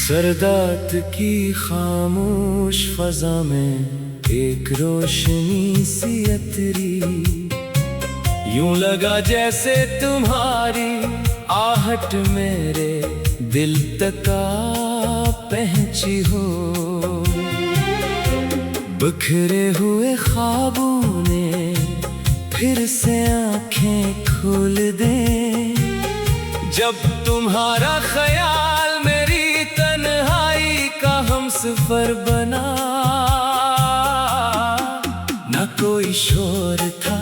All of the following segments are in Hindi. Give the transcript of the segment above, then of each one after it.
सरदात की खामोश फजा में एक रोशनी सी अतरी, यूं लगा जैसे तुम्हारी आहट मेरे दिल तक आ पहुंची हो। बिखरे हुए ख्वाबों ने फिर से आंखें खोल दे, जब तुम्हारा ख्याल मेरी तन्हाई का हमसफर बना। न कोई शोर था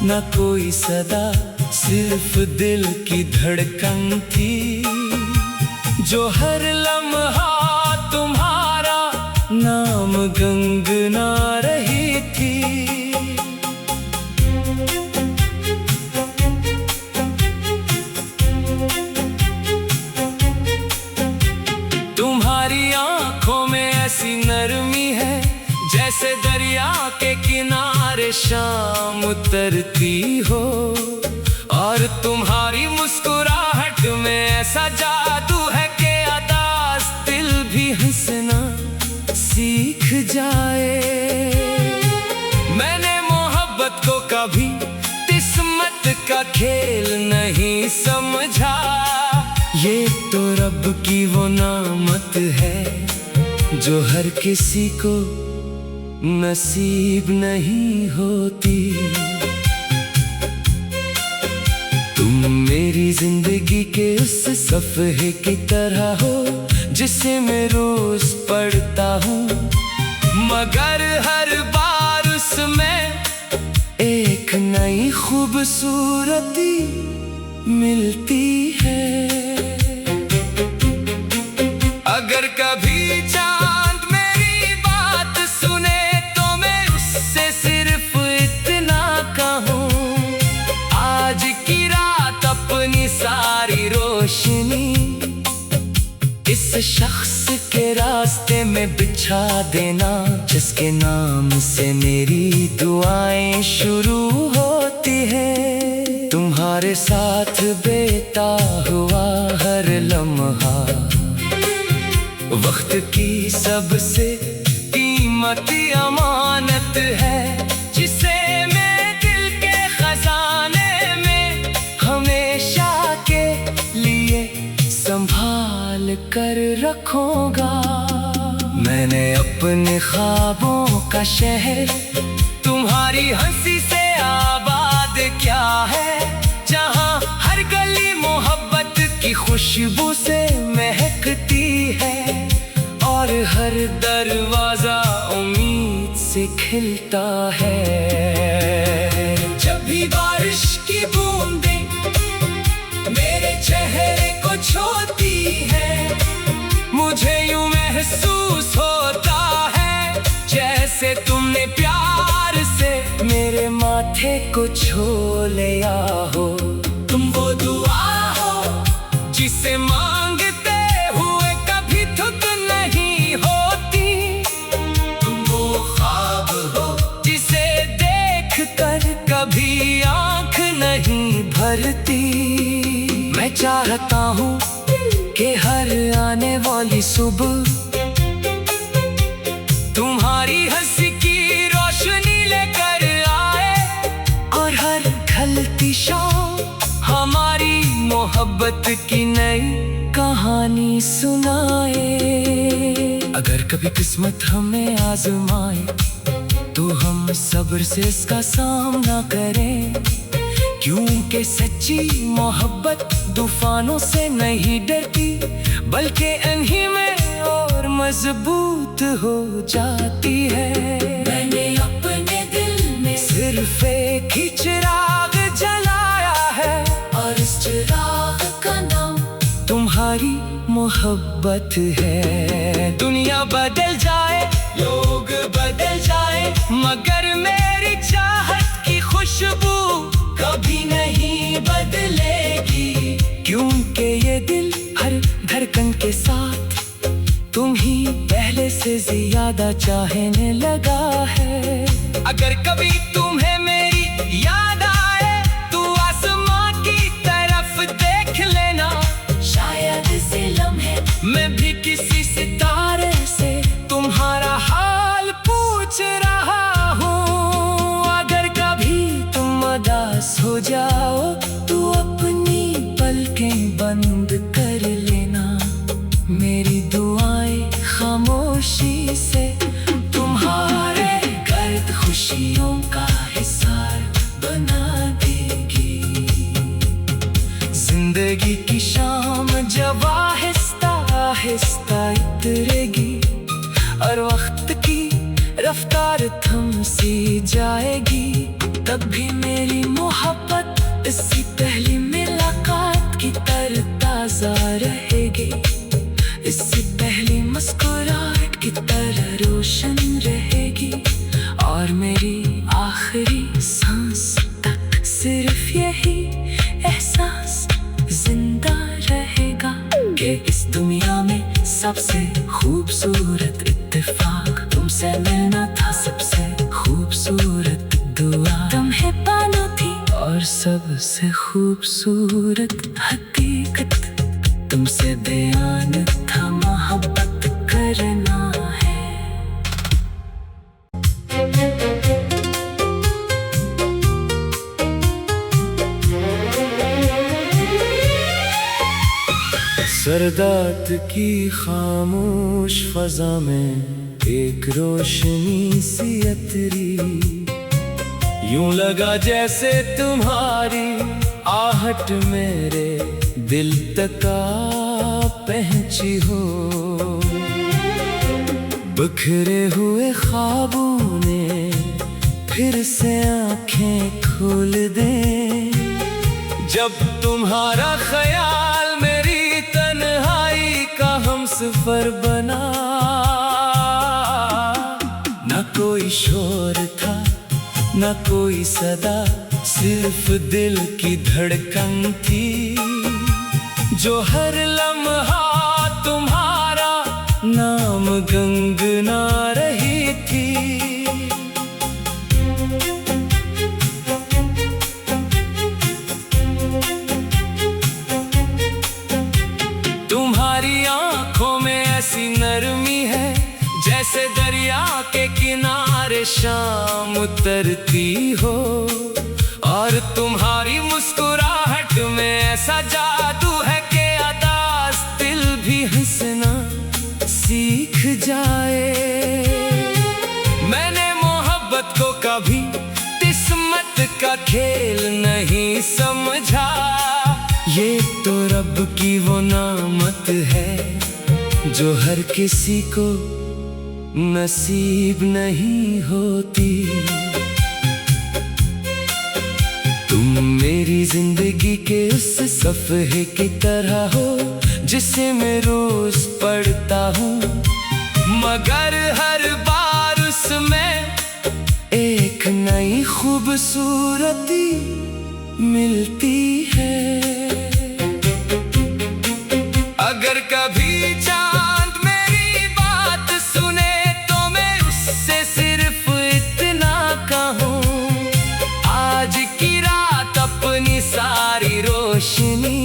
न कोई सदा, सिर्फ दिल की धड़कन थी जो हर लम्हा तुम्हारा नाम गुनगुना रही थी। तुम्हारी आंखों में ऐसी नरमी है जैसे दरिया के किनारे शाम उतरती हो, और तुम्हारी मुस्कुराहट में ऐसा जादू है कि अदास दिल भी हंसना सीख जाए। मैंने मोहब्बत को कभी किस्मत का खेल नहीं समझा, ये तो रब की वो नामत है जो हर किसी को नसीब नहीं होती। तुम मेरी जिंदगी के उस सफ़हे की तरह हो जिसे मैं रोज पढ़ता हूँ, मगर हर बार उसमें एक नई खूबसूरती मिलती है। अगर कभी चांद मेरी बात सुने तो मैं उससे सिर्फ इतना कहूँ, आज की रात अपनी सारी रोशनी इस शख्स के रास्ते में बिछा देना, जिसके नाम से मेरी दुआएं शुरू होती है। तुम्हारे साथ बीता हुआ हर लम्हा वक्त की सबसे कीमती अमानत है, जिसे मैं दिल के खजाने में हमेशा के लिए संभाल कर रखूंगा। मैंने अपने ख्वाबों का शहर तुम्हारी हंसी से आबाद क्या है, जहां हर गली मोहब्बत की खुशबू से महकती है और हर दरवाजा उम्मीद से खिलता है। जब भी बारिश की बूंदें मेरे चेहरे को छूती है, मुझे यूं महसूस होता है जैसे तुमने प्यार से मेरे माथे को छू लिया हो। तुम वो दुआ हो जिसे मांगते हुए कभी थक नहीं होती, तुम वो ख्वाब हो जिसे देख कर कभी आंख नहीं भरती। मैं चाहता हूँ कि हर आने वाली सुबह तुम्हारी हंसी की रोशनी लेकर आए और हर ढलती शाम हमारी मोहब्बत की नई कहानी सुनाए। अगर कभी किस्मत हमें आजमाए तो हम सब्र से इसका सामना करें, क्योंकि सच्ची मोहब्बत तूफानों से नहीं डरती बल्कि इन्हीं में और मजबूत हो जाती है। मैंने अपने दिल में सिर्फ एक ही चिराग जलाया है और इस चिराग का नाम तुम्हारी मोहब्बत है। दुनिया बदल जाए लोग बदल जाए, मगर मेरी चाहत की खुशबू कभी नहीं बदलेगी, क्योंकि ये दिल हर धड़कन के साथ तुम ही पहले से ज्यादा चाहने लगा है। अगर कभी तुम्हें मेरी याद आए तो आसमां की तरफ देख लेना, शायद इस लम्हे मैं भी किसी जाओ तू अपनी पलकें बंद कर लेना। मेरी दुआएं खामोशी से तुम्हारे गर्द खुशियों का हिसार बना देगी। जिंदगी की शाम जब आहिस्ता आहिस्ता उतरेगी और वक्त की रफ्तार थम सी जाएगी, तब भी मेरी मोहब्बत इससे पहली मुलाकात की तरताजा रहेगी। इससे पहली मुस्कुराहट की तरह रोशन रहेगी और मेरी आखिरी सांस तक सिर्फ यही एहसास जिंदा रहेगा कि इस दुनिया में सबसे खूबसूरत इत्तेफाक तुमसे मिलना था। सबसे खूबसूरत दुआ तुम्हें पाना थी और सबसे खूबसूरत हकीकत तुमसे बयान था मोहब्बत करना है। सरदात की खामोश फजा में एक रोशनी सी अतरी, यूं लगा जैसे तुम्हारी आहट मेरे दिल तक आ पहुंची हो। बिखरे हुए ख्वाबों ने फिर से आंखें खोल दे, जब तुम्हारा ख्याल मेरी तन्हाई का हमसफर बना। न कोई शोर था न कोई सदा, सिर्फ दिल की धड़कन थी जो हर लम्हा तुम्हारा नाम गुनगुना रही थी। तुम्हारी आंखों में ऐसी नरमी है जैसे दरिया के किनारे शाम उतरती हो, और तुम्हारी मुस्कुराहट में ऐसा जादू है कि अदास दिल भी हंसना सीख जाए। मैंने मोहब्बत को कभी किस्मत का खेल नहीं समझा, ये तो रब की वो नामत है जो हर किसी को नसीब नहीं होती। तुम मेरी जिंदगी के उस सफ़हे की तरह हो जिसे मैं रोज पढ़ता हूँ, मगर हर बार उसमें एक नई खूबसूरती मिलती है। अगर कभी चांद मेरी बात सुने तो मैं उससे सिर्फ इतना कहूँ, आज की रात अपनी सारी रोशनी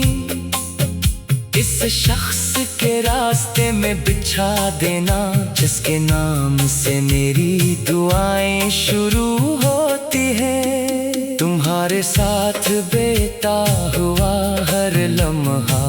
इस शख्स के रास्ते में बिछा देना, जिसके नाम से मेरी दुआएं शुरू होती है। तुम्हारे साथ बीता हुआ हर लम्हा